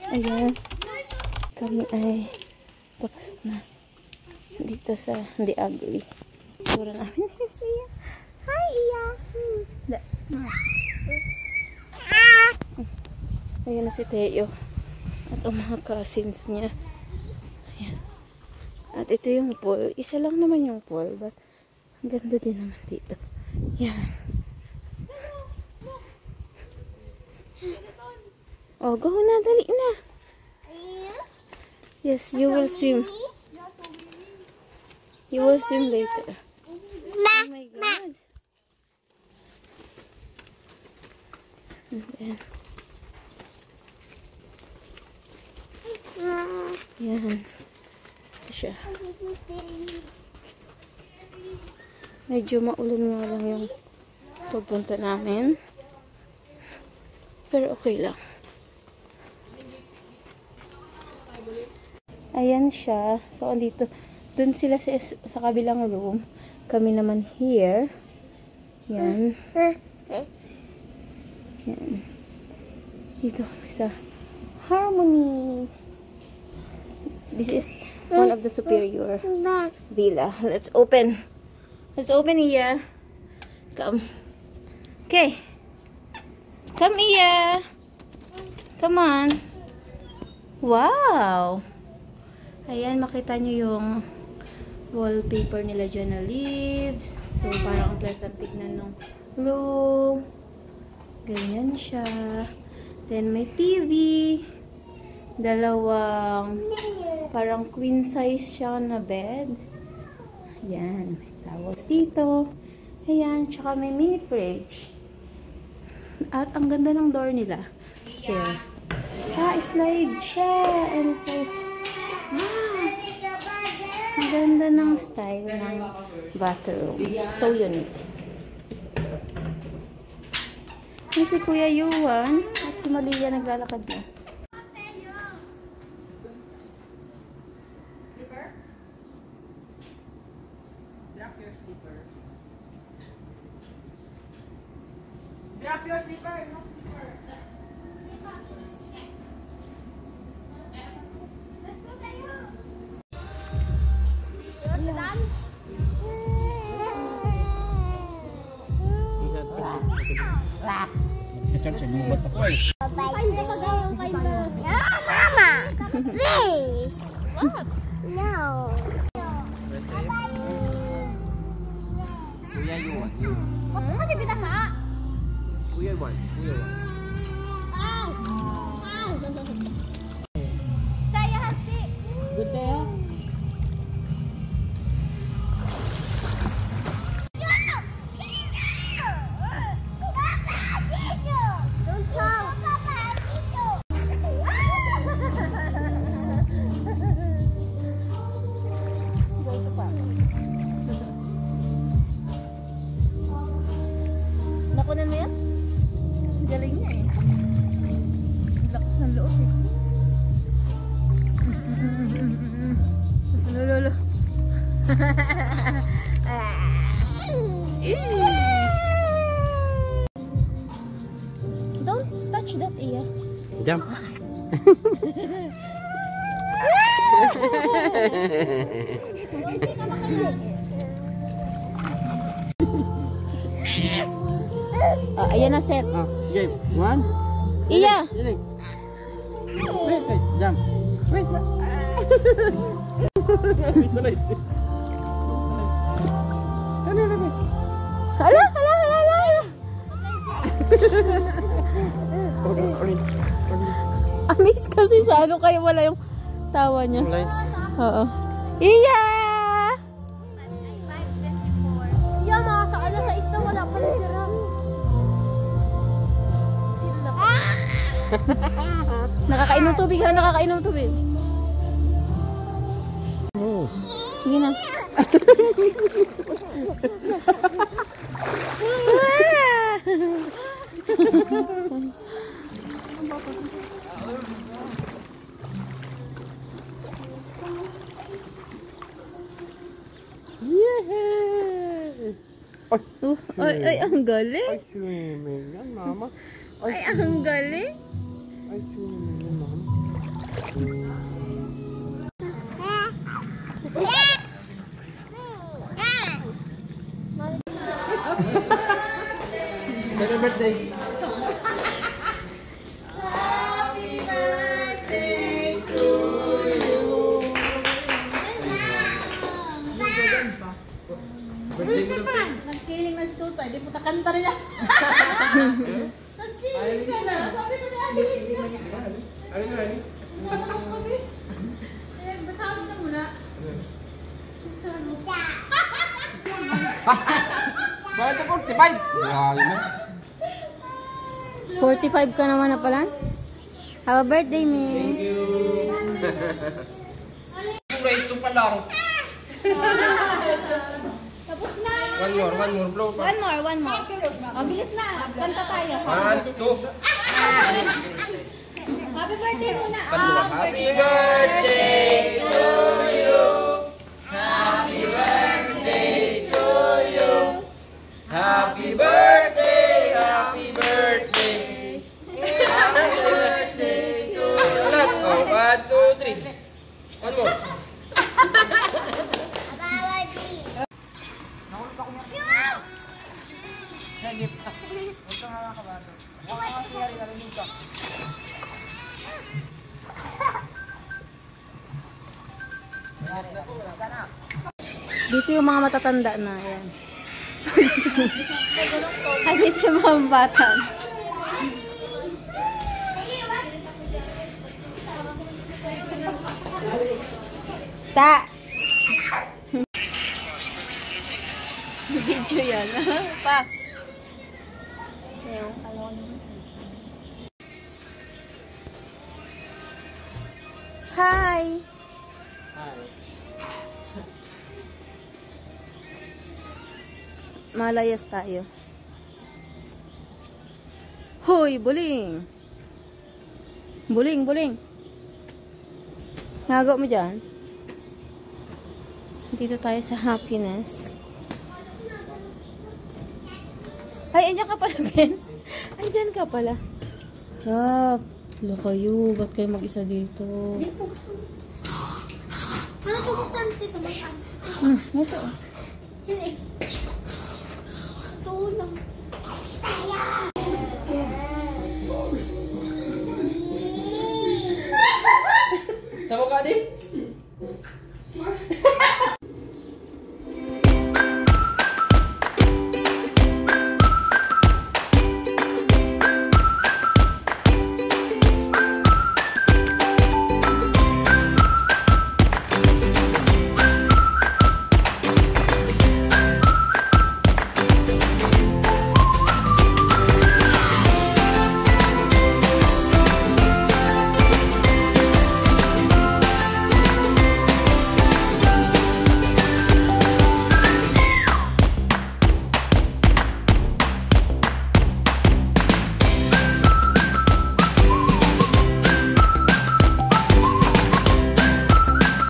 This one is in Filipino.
Ayan. Kami ay papasok na dito sa The Ugly. Sura namin. Hi, Iya! Ayan na si Teo. At ang mga cousins niya. Ayan. At ito yung pool. Isa lang naman yung pool. But ang ganda din naman dito. Ayan. Oh, go na. Dali na. Yes, you will swim. You will swim later. Oh my God. And then, yan. Ito siya. Medyo maulan nga lang yung pagpunta namin. Pero okay lang. Ayan siya. So, andito. Dun sila sa kabilang room. Kami naman here. Yan. Yan. Dito kami sa Harmony. This is one of the superior villa. Let's open. Let's open here. Come. Okay. Come here. Come on. Wow. Ayan, makita nyo yung wallpaper nila dyan na leaves. So, parang ang pleasant tignan ng room. Ganyan siya. Then, may TV. Dalawang parang queen size siya na bed. Ayan. May towels dito. Ayan. Tsaka may mini fridge. At ang ganda ng door nila. Here. Slide siya. And so, ang ganda ng style ng bathroom. So unique. Yung si Kuya Yuan at si Malia naglalakad na. Drop your slipper. Drop your slipper. No slipper. Mama, please. What? No. Kuya Yuan. Bakit kasi binasa? Kuya Yuan. Kuya Yuan. Saya hati. Good day. Nakunan mo yan? Galing niya eh. Lakas ng loob eh. Lolo. Don't touch that ear. Jump. Ayan na set. Game. One. Iya. Wait. Jump. Wait. Hala. Amis kasi sa ano kaya wala yung tawa niya. Oo. Iya! Iya, mga sa ano sa isda wala pa na sira. Nakakainom tubig ha, nakakainom tubig. Sige na. Ay, ang galing. Ay, swimming yan, mama. Ay, ang galing. Ay, swimming yan, mama. Happy birthday. Birthday mo lang. Nagkiling na si Tutoy, di po takanta rin na. Nagkiling ka na. Sabi ko na, Ano na? basahin na muna. Bakit ito 45? Grabe na. 45 ka naman na pala. Happy birthday, me. Thank you. Ito pa lang. Tapos na. One more, blow pa. One more. O, bilis na. Kanta tayo. 1, 2. Happy birthday muna. Happy birthday to you. Happy birthday to you. Happy birthday, happy birthday. Happy birthday to you. Oh, 1, 2, 3. One more. Dito yung mga matatanda na. Ayan. Dito yung mga bata. Ta! Video yan. Pa! Ayaw, kalaw naman siya. Hi! Malayas tayo. Hoy, buling! Buling, buling! Nagawa mo dyan? Dito tayo sa happiness. Ay, andyan ka pala, Ben. Andyan ka pala. Rap. Lo kayo. Ba't kayo mag-isa dito? Ano ito buksan dito? Ito. Yun eh. Ito lang. Sa mukha di?